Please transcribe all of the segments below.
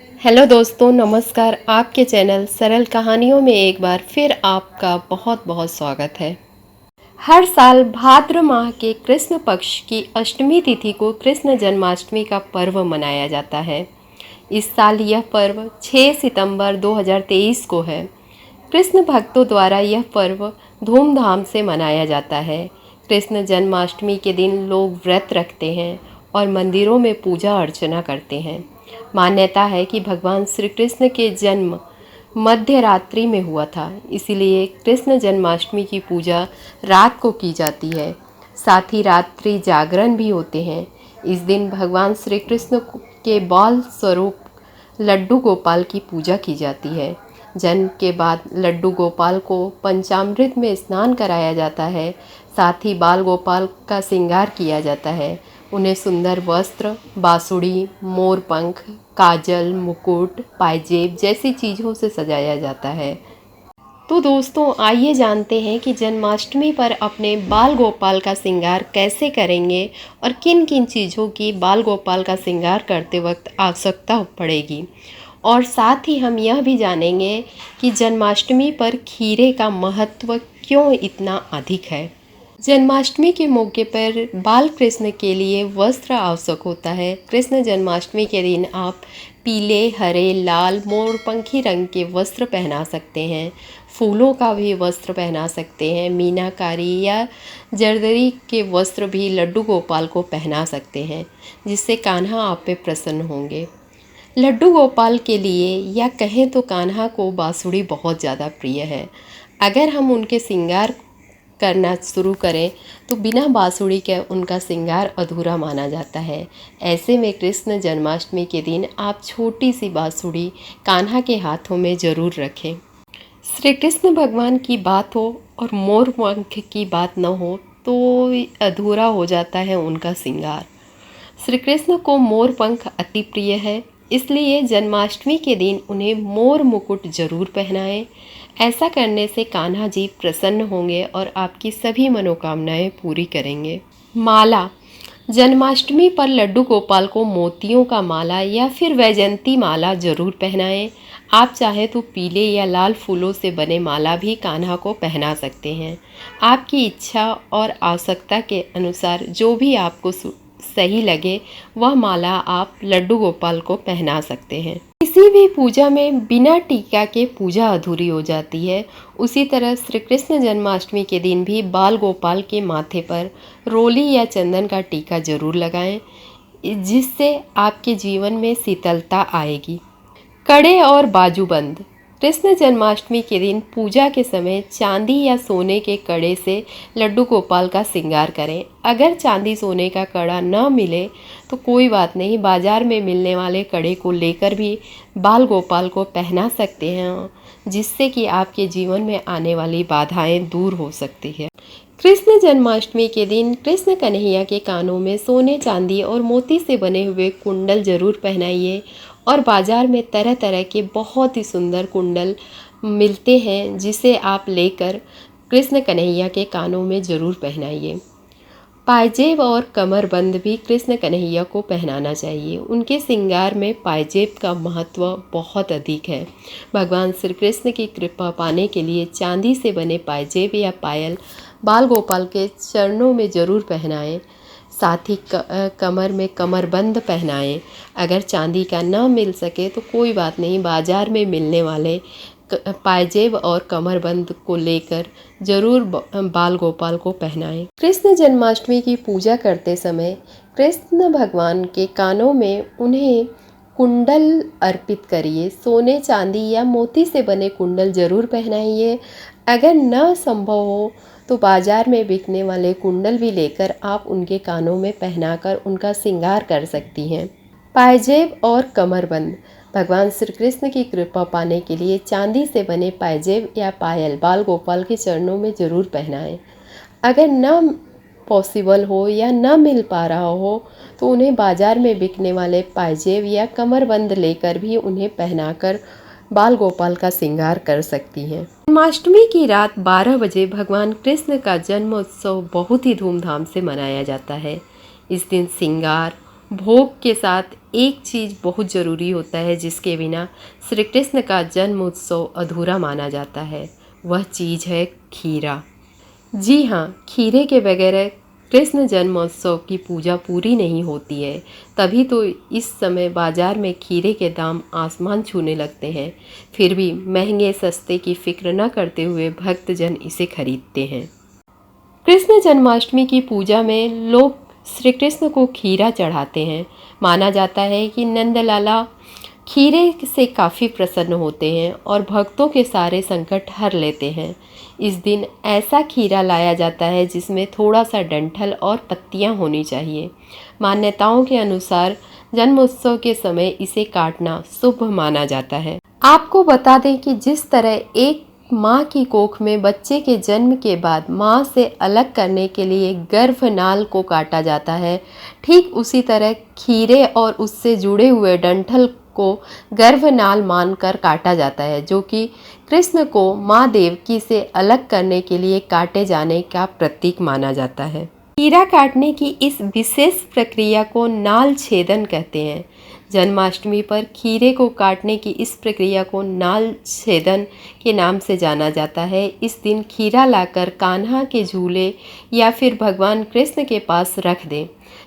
Hello दोस्तों, नमस्कार। आपके चैनल सरल कहानियों में एक बार फिर आपका बहुत बहुत स्वागत है। हर साल भाद्र माह के कृष्ण पक्ष की अष्टमी तिथि को कृष्ण जन्माष्टमी का पर्व मनाया जाता है। इस साल यह पर्व 6 सितंबर 2023 को है। कृष्ण भक्तों द्वारा यह पर्व धूमधाम से मनाया जाता है। कृष्ण जन्माष्टमी के दिन लोग व्रत रखते हैं और मंदिरों में पूजा अर्चना करते हैं। मान्यता है कि भगवान श्री कृष्ण के जन्म मध्य रात्रि में हुआ था, इसलिए कृष्ण जन्माष्टमी की पूजा रात को की जाती है। साथ ही रात्रि जागरण भी होते हैं। इस दिन भगवान श्री कृष्ण के बाल स्वरूप लड्डू गोपाल की पूजा की जाती है। जन्म के बाद लड्डू गोपाल को पंचामृत में स्नान कराया जाता है। साथ ही बाल गोपाल का श्रृंगार किया जाता है। उन्हें सुंदर वस्त्र, बांसुरी, मोरपंख, काजल, मुकुट, पायजेब जैसी चीज़ों से सजाया जाता है। तो दोस्तों, आइए जानते हैं कि जन्माष्टमी पर अपने बाल गोपाल का श्रृंगार कैसे करेंगे और किन किन चीज़ों की बाल गोपाल का श्रृंगार करते वक्त आवश्यकता पड़ेगी। और साथ ही हम यह भी जानेंगे कि जन्माष्टमी पर खीरे का महत्व क्यों इतना अधिक है। जन्माष्टमी के मौके पर बाल कृष्ण के लिए वस्त्र आवश्यक होता है। कृष्ण जन्माष्टमी के दिन आप पीले, हरे, लाल, मोरपंखी रंग के वस्त्र पहना सकते हैं। फूलों का भी वस्त्र पहना सकते हैं। मीनाकारी या जरदरी के वस्त्र भी लड्डू गोपाल को पहना सकते हैं, जिससे कान्हा आप पे प्रसन्न होंगे। लड्डू गोपाल के लिए या कहें तो कान्हा को बांसुरी बहुत ज़्यादा प्रिय है। अगर हम उनके श्रृंगार करना शुरू करें तो बिना बांसुरी के उनका श्रृंगार अधूरा माना जाता है। ऐसे में कृष्ण जन्माष्टमी के दिन आप छोटी सी बांसुरी कान्हा के हाथों में ज़रूर रखें। श्री कृष्ण भगवान की बात हो और मोरपंख की न हो तो अधूरा हो जाता है उनका श्रृंगार। श्री कृष्ण को मोरपंख अति प्रिय है, इसलिए जन्माष्टमी के दिन उन्हें मोर मुकुट जरूर पहनाएं। ऐसा करने से कान्हा जी प्रसन्न होंगे और आपकी सभी मनोकामनाएं पूरी करेंगे। माला। जन्माष्टमी पर लड्डू गोपाल को मोतियों का माला या फिर वैजयंती माला जरूर पहनाएं। आप चाहें तो पीले या लाल फूलों से बने माला भी कान्हा को पहना सकते हैं। आपकी इच्छा और आवश्यकता के अनुसार जो भी आपको सही लगे वह माला आप लड्डू गोपाल को पहना सकते हैं। किसी भी पूजा में बिना टीका के पूजा अधूरी हो जाती है। उसी तरह श्री कृष्ण जन्माष्टमी के दिन भी बाल गोपाल के माथे पर रोली या चंदन का टीका जरूर लगाएं, जिससे आपके जीवन में शीतलता आएगी। कड़े और बाजूबंद। कृष्ण जन्माष्टमी के दिन पूजा के समय चांदी या सोने के कड़े से लड्डू गोपाल का श्रृंगार करें। अगर चांदी सोने का कड़ा न मिले तो कोई बात नहीं, बाजार में मिलने वाले कड़े को लेकर भी बाल गोपाल को पहना सकते हैं, जिससे कि आपके जीवन में आने वाली बाधाएं दूर हो सकती है। कृष्ण जन्माष्टमी के दिन कृष्ण कन्हैया के कानों में सोने, चांदी और मोती से बने हुए कुंडल जरूर पहनाइए। और बाज़ार में तरह तरह के बहुत ही सुंदर कुंडल मिलते हैं, जिसे आप लेकर कृष्ण कन्हैया के कानों में ज़रूर पहनाइए। पायजेब और कमरबंद भी कृष्ण कन्हैया को पहनाना चाहिए। उनके श्रृंगार में पायजेब का महत्व बहुत अधिक है। भगवान श्री कृष्ण की कृपा पाने के लिए चांदी से बने पायजेब या पायल बाल गोपाल के चरणों में ज़रूर पहनाएं। साथ ही कमर में कमरबंद पहनाएं। अगर चांदी का न मिल सके तो कोई बात नहीं, बाज़ार में मिलने वाले पायजेब और कमरबंद को लेकर जरूर बाल गोपाल को पहनाएं। कृष्ण जन्माष्टमी की पूजा करते समय कृष्ण भगवान के कानों में उन्हें कुंडल अर्पित करिए। सोने, चांदी या मोती से बने कुंडल जरूर पहनाइए। अगर न संभव हो तो बाजार में बिकने वाले कुंडल भी लेकर आप उनके कानों में पहनाकर उनका श्रृंगार कर सकती हैं। पायजेब और कमरबंद। भगवान श्री कृष्ण की कृपा पाने के लिए चांदी से बने पायजेब या पायल बाल गोपाल के चरणों में ज़रूर पहनाएं। अगर न पॉसिबल हो या न मिल पा रहा हो तो उन्हें बाज़ार में बिकने वाले पायजेब या कमरबंद लेकर भी उन्हें पहनाकर बाल गोपाल का श्रृंगार कर सकती हैं। जन्माष्टमी की रात 12 बजे भगवान कृष्ण का जन्मोत्सव बहुत ही धूमधाम से मनाया जाता है। इस दिन श्रृंगार, भोग के साथ एक चीज़ बहुत ज़रूरी होता है जिसके बिना श्री कृष्ण का जन्म उत्सव अधूरा माना जाता है। वह चीज़ है खीरा। जी हाँ, खीरे के बगैर कृष्ण जन्मोत्सव की पूजा पूरी नहीं होती है। तभी तो इस समय बाजार में खीरे के दाम आसमान छूने लगते हैं। फिर भी महंगे सस्ते की फिक्र न करते हुए भक्तजन इसे खरीदते हैं। कृष्ण जन्माष्टमी की पूजा में लोग श्री कृष्ण को खीरा चढ़ाते हैं। माना जाता है कि नंदलाला खीरे से काफ़ी प्रसन्न होते हैं और भक्तों के सारे संकट हर लेते हैं। इस दिन ऐसा खीरा लाया जाता है जिसमें थोड़ा सा डंठल और पत्तियां होनी चाहिए। मान्यताओं के अनुसार जन्मोत्सव के समय इसे काटना शुभ माना जाता है। आपको बता दें कि जिस तरह एक माँ की कोख में बच्चे के जन्म के बाद माँ से अलग करने के लिए गर्भनाल को काटा जाता है, ठीक उसी तरह खीरे और उससे जुड़े हुए डंठल को गर्भनाल मानकर काटा जाता है, जो कि कृष्ण को माँ देवकी से अलग करने के लिए काटे जाने का प्रतीक माना जाता है। खीरा काटने की इस विशेष प्रक्रिया को नाल छेदन कहते हैं। जन्माष्टमी पर खीरे को काटने की इस प्रक्रिया को नाल छेदन के नाम से जाना जाता है। इस दिन खीरा लाकर कान्हा के झूले या फिर भगवान कृष्ण के पास रख दें।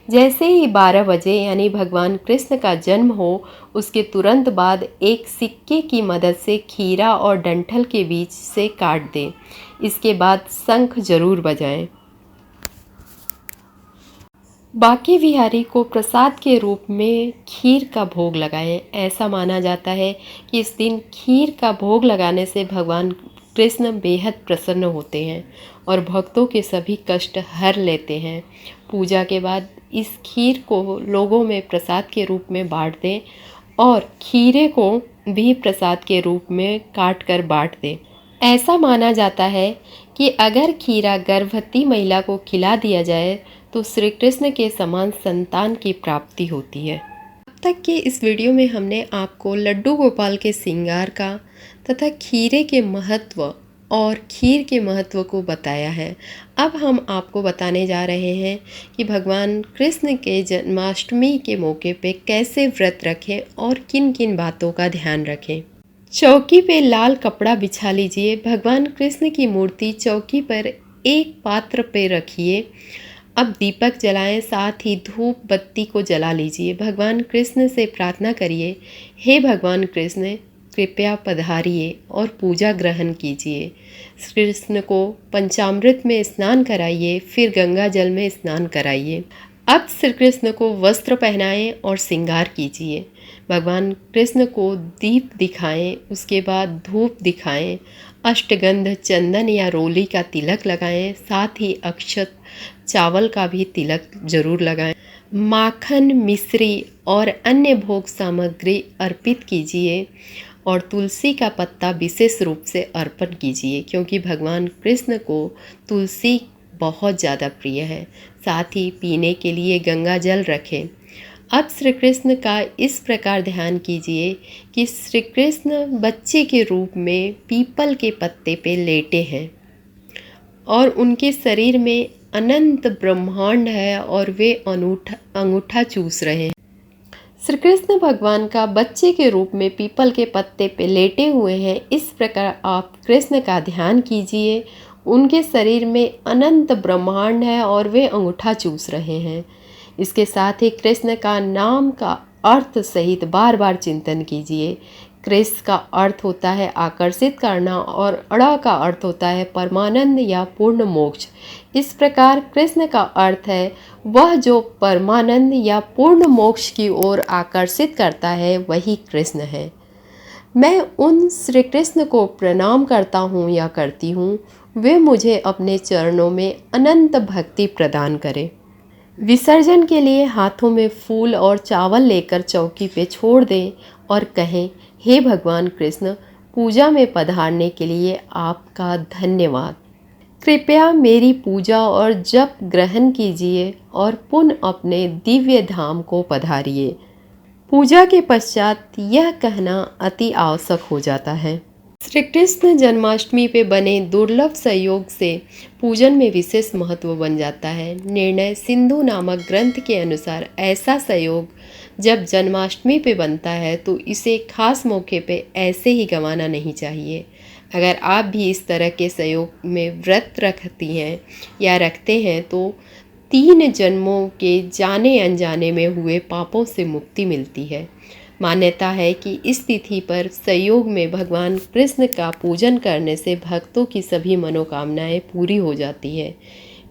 जैसे ही 12 बजे यानी भगवान कृष्ण का जन्म हो, उसके तुरंत बाद एक सिक्के की मदद से खीरा और डंठल के बीच से काट दें। इसके बाद शंख जरूर बजाएं। बाकी बिहारी को प्रसाद के रूप में खीर का भोग लगाएं। ऐसा माना जाता है कि इस दिन खीर का भोग लगाने से भगवान कृष्ण बेहद प्रसन्न होते हैं और भक्तों के सभी कष्ट हर लेते हैं। पूजा के बाद इस खीर को लोगों में प्रसाद के रूप में बांट दें और खीरे को भी प्रसाद के रूप में काट कर बांट दें। ऐसा माना जाता है कि अगर खीरा गर्भवती महिला को खिला दिया जाए तो श्री कृष्ण के समान संतान की प्राप्ति होती है। अब तक के इस वीडियो में हमने आपको लड्डू गोपाल के श्रृंगार का तथा खीरे के महत्व और खीर के महत्व को बताया है। अब हम आपको बताने जा रहे हैं कि भगवान कृष्ण के जन्माष्टमी के मौके पे कैसे व्रत रखें और किन किन बातों का ध्यान रखें। चौकी पे लाल कपड़ा बिछा लीजिए। भगवान कृष्ण की मूर्ति चौकी पर एक पात्र पे रखिए। अब दीपक जलाएं, साथ ही धूप बत्ती को जला लीजिए। भगवान कृष्ण से प्रार्थना करिए, हे भगवान कृष्ण कृपया पधारिए और पूजा ग्रहण कीजिए। कृष्ण को पंचामृत में स्नान कराइए, फिर गंगा जल में स्नान कराइए। अब श्री कृष्ण को वस्त्र पहनाएं और श्रृंगार कीजिए। भगवान कृष्ण को दीप दिखाएं, उसके बाद धूप दिखाएं, अष्टगंध चंदन या रोली का तिलक लगाएं, साथ ही अक्षत चावल का भी तिलक जरूर लगाएं। माखन, मिश्री और अन्य भोग सामग्री अर्पित कीजिए और तुलसी का पत्ता विशेष रूप से अर्पण कीजिए, क्योंकि भगवान कृष्ण को तुलसी बहुत ज़्यादा प्रिय है। साथ ही पीने के लिए गंगा जल रखें। अब श्री कृष्ण का इस प्रकार ध्यान कीजिए कि श्री कृष्ण बच्चे के रूप में पीपल के पत्ते पे लेटे हैं और उनके शरीर में अनंत ब्रह्मांड है और वे अंगूठा चूस रहे हैं। श्री कृष्ण भगवान का बच्चे के रूप में पीपल के पत्ते पे लेटे हुए हैं। इस प्रकार आप कृष्ण का ध्यान कीजिए। उनके शरीर में अनंत ब्रह्मांड है और वे अंगूठा चूस रहे हैं। इसके साथ ही कृष्ण का नाम का अर्थ सहित बार बार चिंतन कीजिए। कृष्ण का अर्थ होता है आकर्षित करना और अड़ा का अर्थ होता है परमानंद या पूर्ण मोक्ष। इस प्रकार कृष्ण का अर्थ है वह जो परमानंद या पूर्ण मोक्ष की ओर आकर्षित करता है, वही कृष्ण है। मैं उन श्री कृष्ण को प्रणाम करता हूँ या करती हूँ, वे मुझे अपने चरणों में अनंत भक्ति प्रदान करें। विसर्जन के लिए हाथों में फूल और चावल लेकर चौकी पे छोड़ दें और कहें, हे भगवान कृष्ण, पूजा में पधारने के लिए आपका धन्यवाद। कृपया मेरी पूजा और जप ग्रहण कीजिए और पुनः अपने दिव्य धाम को पधारिए। पूजा के पश्चात यह कहना अति आवश्यक हो जाता है, श्री कृष्ण जन्माष्टमी पे बने दुर्लभ संयोग से पूजन में विशेष महत्व बन जाता है। निर्णय सिंधु नामक ग्रंथ के अनुसार ऐसा संयोग जब जन्माष्टमी पे बनता है तो इसे खास मौके पे ऐसे ही गंवाना नहीं चाहिए। अगर आप भी इस तरह के संयोग में व्रत रखती हैं या रखते हैं तो 3 जन्मों के जाने अनजाने में हुए पापों से मुक्ति मिलती है। मान्यता है कि इस तिथि पर संयोग में भगवान कृष्ण का पूजन करने से भक्तों की सभी मनोकामनाएं पूरी हो जाती है।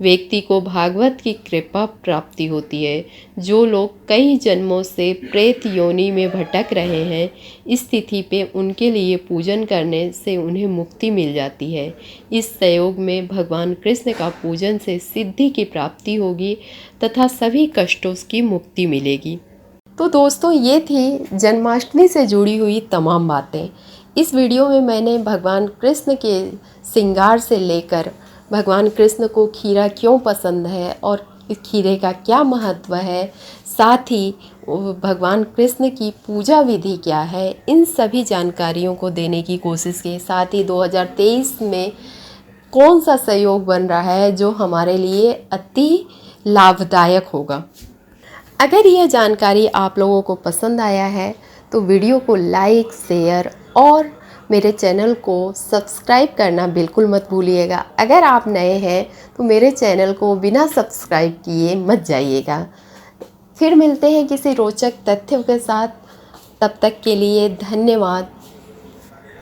व्यक्ति को भागवत की कृपा प्राप्ति होती है। जो लोग कई जन्मों से प्रेत योनि में भटक रहे हैं, इस तिथि पे उनके लिए पूजन करने से उन्हें मुक्ति मिल जाती है। इस संयोग में भगवान कृष्ण का पूजन से सिद्धि की प्राप्ति होगी तथा सभी कष्टों की मुक्ति मिलेगी। तो दोस्तों, ये थी जन्माष्टमी से जुड़ी हुई तमाम बातें। इस वीडियो में मैंने भगवान कृष्ण के श्रृंगार से लेकर भगवान कृष्ण को खीरा क्यों पसंद है और इस खीरे का क्या महत्व है, साथ ही भगवान कृष्ण की पूजा विधि क्या है, इन सभी जानकारियों को देने की कोशिश की। साथ ही 2023 में कौन सा संयोग बन रहा है जो हमारे लिए अति लाभदायक होगा। अगर यह जानकारी आप लोगों को पसंद आया है तो वीडियो को लाइक, शेयर और मेरे चैनल को सब्सक्राइब करना बिल्कुल मत भूलिएगा। अगर आप नए हैं तो मेरे चैनल को बिना सब्सक्राइब किए मत जाइएगा। फिर मिलते हैं किसी रोचक तथ्यों के साथ। तब तक के लिए धन्यवाद।